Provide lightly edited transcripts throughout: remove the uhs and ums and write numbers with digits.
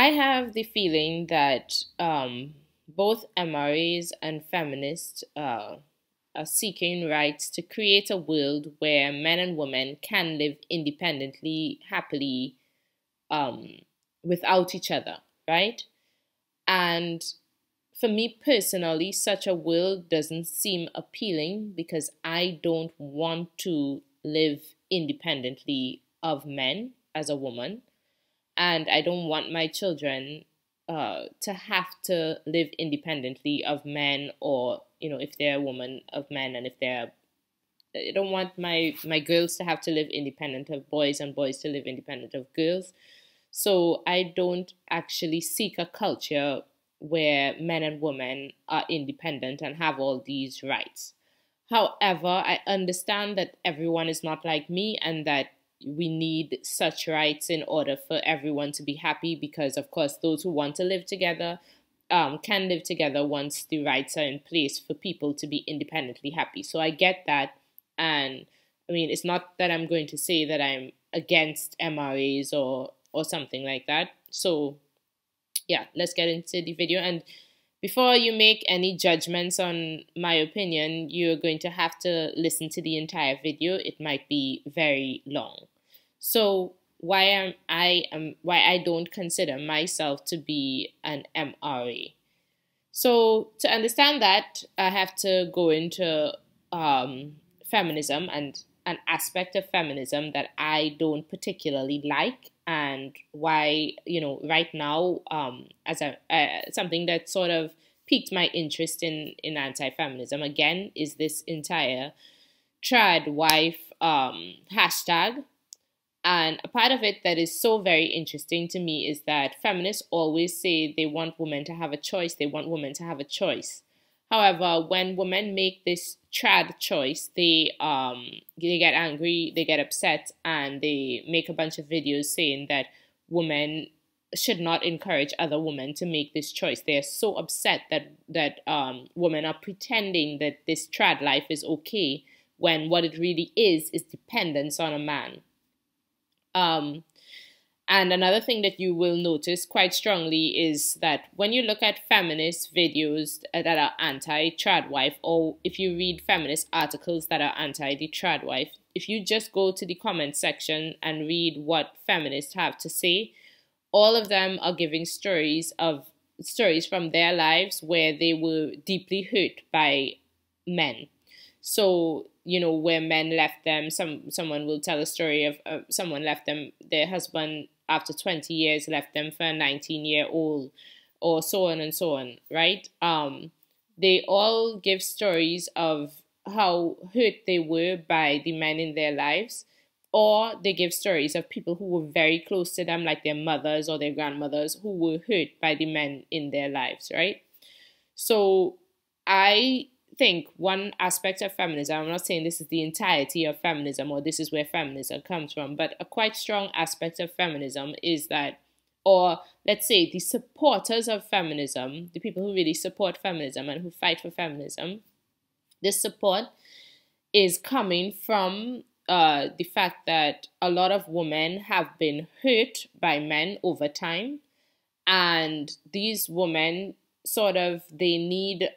I have the feeling that both MRAs and feminists are seeking rights to create a world where men and women can live independently, happily, um, without each other, right? And for me personally, such a world doesn't seem appealing because I don't want to live independently of men as a woman, and I don't want my children to have to live independently of men, or if they're a woman, of men, and if they're I don't want my girls to have to live independent of boys and boys to live independent of girls. So I don't actually seek a culture where men and women are independent and have all these rights. However, I understand that everyone is not like me and that we need such rights in order for everyone to be happy because, of course, those who want to live together can live together once the rights are in place for people to be independently happy. So I get that. And I mean, it's not that I'm going to say that I'm against MRAs or something like that. So yeah, let's get into the video. And before you make any judgments on my opinion, you're going to have to listen to the entire video. It might be very long. So why I don't consider myself to be an MRA. So to understand that, I have to go into feminism and an aspect of feminism that I don't particularly like, and why, right now, as something that sort of piqued my interest in anti-feminism again is this entire trad wife hashtag. And a part of it that is so very interesting to me is that feminists always say they want women to have a choice, they want women to have a choice. However, when women make this trad choice, they get angry, they get upset, and they make a bunch of videos saying that women should not encourage other women to make this choice. They are so upset that women are pretending that this trad life is okay when what it really is dependence on a man. And another thing that you will notice quite strongly is that when you look at feminist videos that are anti-trad wife, or if you read feminist articles that are anti the trad wife, if you just go to the comment section and read what feminists have to say, all of them are giving stories from their lives where they were deeply hurt by men. So, where men left them, someone will tell a story of someone left them, their husband after 20 years left them for a 19-year-old, or so on and so on, right? They all give stories of how hurt they were by the men in their lives, or they give stories of people who were very close to them, like their mothers or their grandmothers, who were hurt by the men in their lives, right? So I think one aspect of feminism, I'm not saying this is the entirety of feminism or this is where feminism comes from, but a quite strong aspect of feminism is that, or let's say the supporters of feminism, the people who really support feminism and who fight for feminism, this support is coming from the fact that a lot of women have been hurt by men over time, and these women they need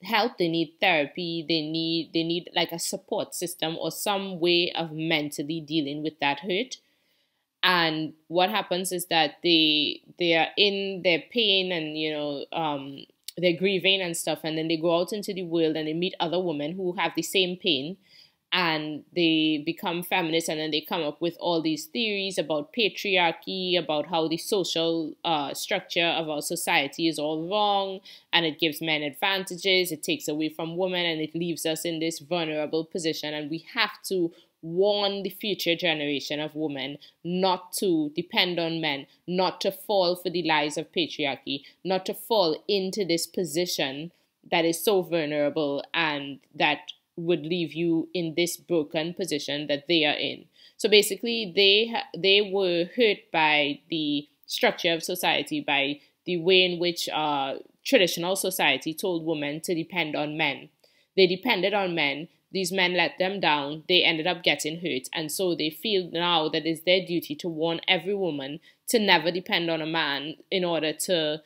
help, they need therapy, they need like a support system or some way of mentally dealing with that hurt. And what happens is that they are in their pain and they're grieving and stuff, and then they go out into the world and they meet other women who have the same pain, and they become feminists, and then they come up with all these theories about patriarchy, about how the social structure of our society is all wrong, and it gives men advantages, it takes away from women, and it leaves us in this vulnerable position. And we have to warn the future generation of women not to depend on men, not to fall for the lies of patriarchy, not to fall into this position that is so vulnerable and that would leave you in this broken position that they are in. So basically, they were hurt by the structure of society, by the way in which traditional society told women to depend on men. They depended on men. these men let them down, they ended up getting hurt. And so they feel now that it's their duty to warn every woman to never depend on a man in order to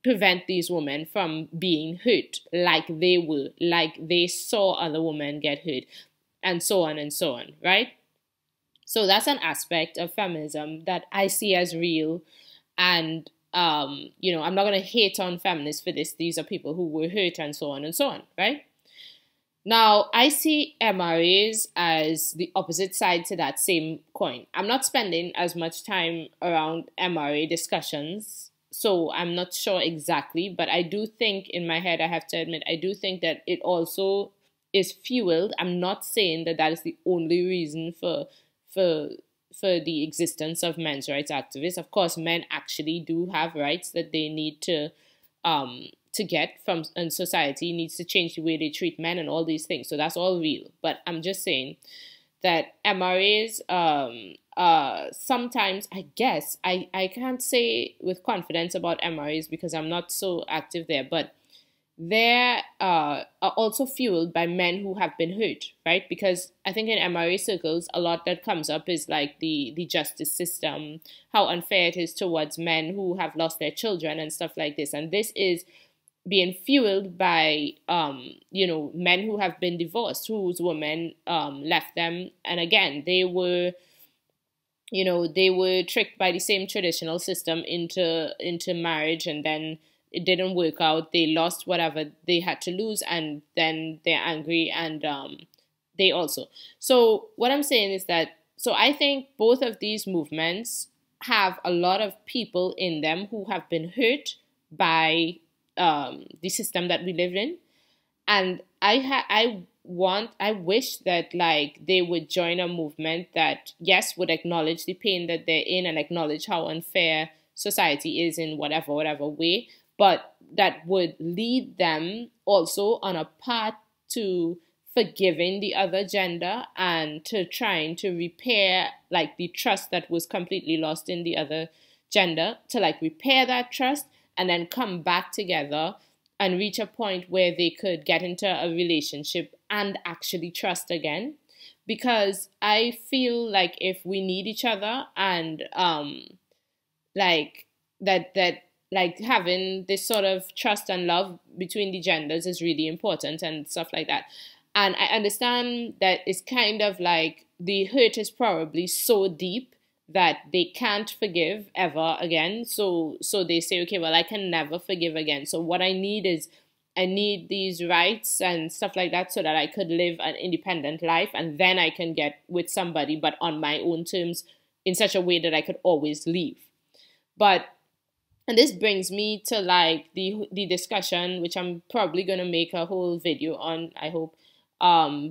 prevent these women from being hurt like they were, like they saw other women get hurt, and so on, right? So that's an aspect of feminism that I see as real. And, I'm not going to hate on feminists for this. These are people who were hurt and so on, right? Now, I see MRAs as the opposite side to that same coin. I'm not spending as much time around MRA discussions, so I'm not sure exactly, but I do think in my head, I have to admit, I do think that it also is fueled. I'm not saying that that is the only reason for the existence of men's rights activists. Of course, men actually do have rights that they need to get from, and society needs to change the way they treat men and all these things. So that's all real. But I'm just saying that MRAs, sometimes, I guess, I can't say with confidence about MRAs because I'm not so active there, but they are also fueled by men who have been hurt, right? Because I think in MRA circles, a lot that comes up is like the justice system, how unfair it is towards men who have lost their children and stuff like this. And this is being fueled by, men who have been divorced, whose women left them. And again, they were tricked by the same traditional system into marriage, and then it didn't work out. They lost whatever they had to lose, and then they're angry, and they also. So what I'm saying is that, so I think both of these movements have a lot of people in them who have been hurt by the system that we live in, and I wish that like they would join a movement that, yes, would acknowledge the pain that they're in and acknowledge how unfair society is in whatever way, but that would lead them also on a path to forgiving the other gender and to trying to repair like the trust that was completely lost in the other gender, to like repair that trust and then come back together and reach a point where they could get into a relationship and actually trust again. Because I feel like if we need each other, and like having this sort of trust and love between the genders is really important and stuff like that. And I understand that it's kind of like the hurt is probably so deep that they can't forgive ever again. So they say, okay, well, I can never forgive again. So what I need is, I need these rights and stuff like that so that I could live an independent life, and then I can get with somebody, but on my own terms, in such a way that I could always leave. And this brings me to like the discussion, which I'm probably going to make a whole video on, I hope,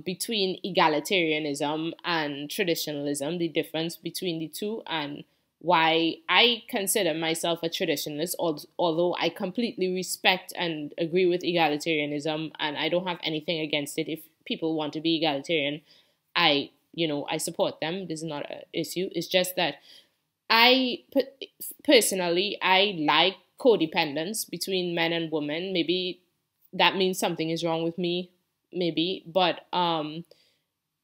between egalitarianism and traditionalism, the difference between the two, and why I consider myself a traditionalist, although I completely respect and agree with egalitarianism, and I don't have anything against it. If people want to be egalitarian, I support them. This is not an issue. It's just that personally, I like codependence between men and women. Maybe that means something is wrong with me, maybe, but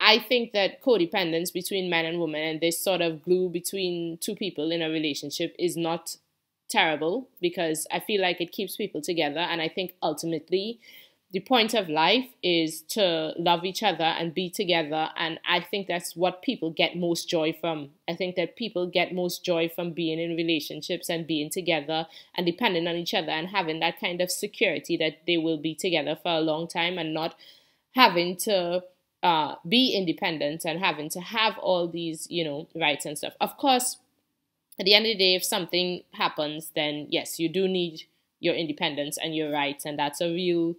I think that codependence between men and women and this sort of glue between two people in a relationship is not terrible, because I feel like it keeps people together. And I think ultimately the point of life is to love each other and be together. And I think that's what people get most joy from. I think that people get most joy from being in relationships and being together and depending on each other and having that kind of security that they will be together for a long time, and not having to be independent and having to have all these, rights and stuff. Of course, at the end of the day, if something happens, then yes, you do need your independence and your rights, and that's a real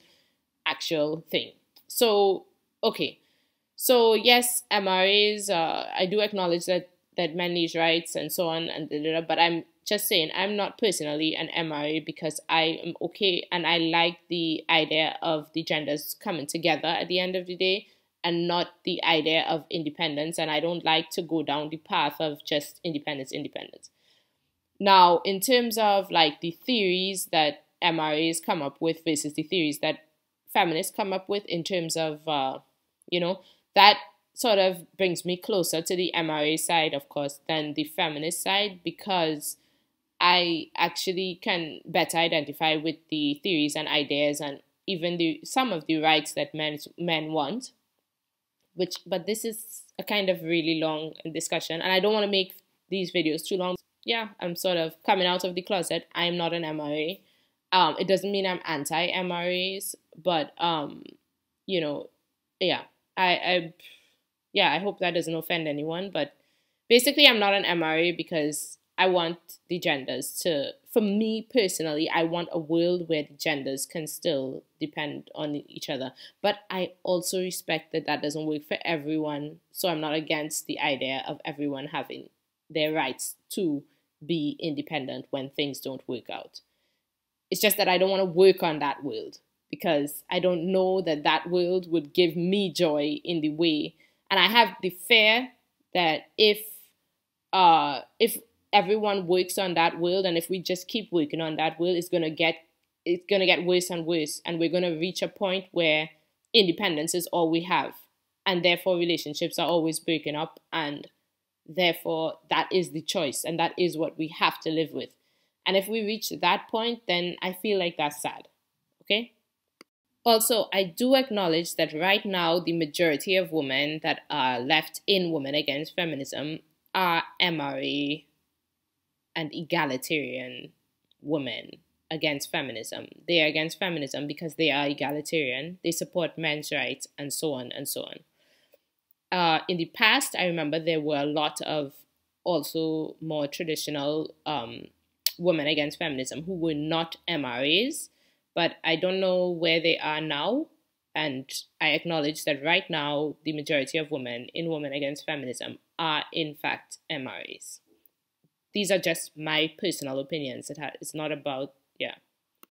actual thing. So, okay. So yes, MRAs, I do acknowledge that men need rights and so on, and but I'm just saying I'm not personally an MRA, because I am okay and I like the idea of the genders coming together at the end of the day, and not the idea of independence. And I don't like to go down the path of just independence. Now, in terms of like the theories that MRAs come up with versus the theories that feminists come up with in terms of You know, that sort of brings me closer to the MRA side, of course, than the feminist side, because I actually can better identify with the theories and ideas and even some of the rights that men want. But this is a kind of really long discussion, and I don't want to make these videos too long. Yeah, I'm sort of coming out of the closet. I'm not an MRA. It doesn't mean I'm anti MRAs, but you know, yeah, I yeah, I hope that doesn't offend anyone. But basically, I'm not an MRA because I want the genders to, for me personally, I want a world where the genders can still depend on each other. But I also respect that that doesn't work for everyone. So I'm not against the idea of everyone having their rights to be independent when things don't work out. It's just that I don't want to work on that world because I don't know that that world would give me joy in the way. And I have the fear that if everyone works on that world, and if we just keep working on that world, it's gonna get worse and worse, and we're gonna reach a point where independence is all we have, and therefore relationships are always breaking up, and therefore that is the choice, and that is what we have to live with. And if we reach that point, then I feel like that's sad. Okay. Also, I do acknowledge that right now the majority of women that are left in Women Against Feminism are MRA and egalitarian women against feminism. They are against feminism because they are egalitarian, they support men's rights, and so on and so on. In the past, I remember there were a lot of also more traditional women against feminism who were not MRAs, but I don't know where they are now. And I acknowledge that right now, the majority of women in Women Against Feminism are in fact MRAs. These are just my personal opinions. It's not about, yeah.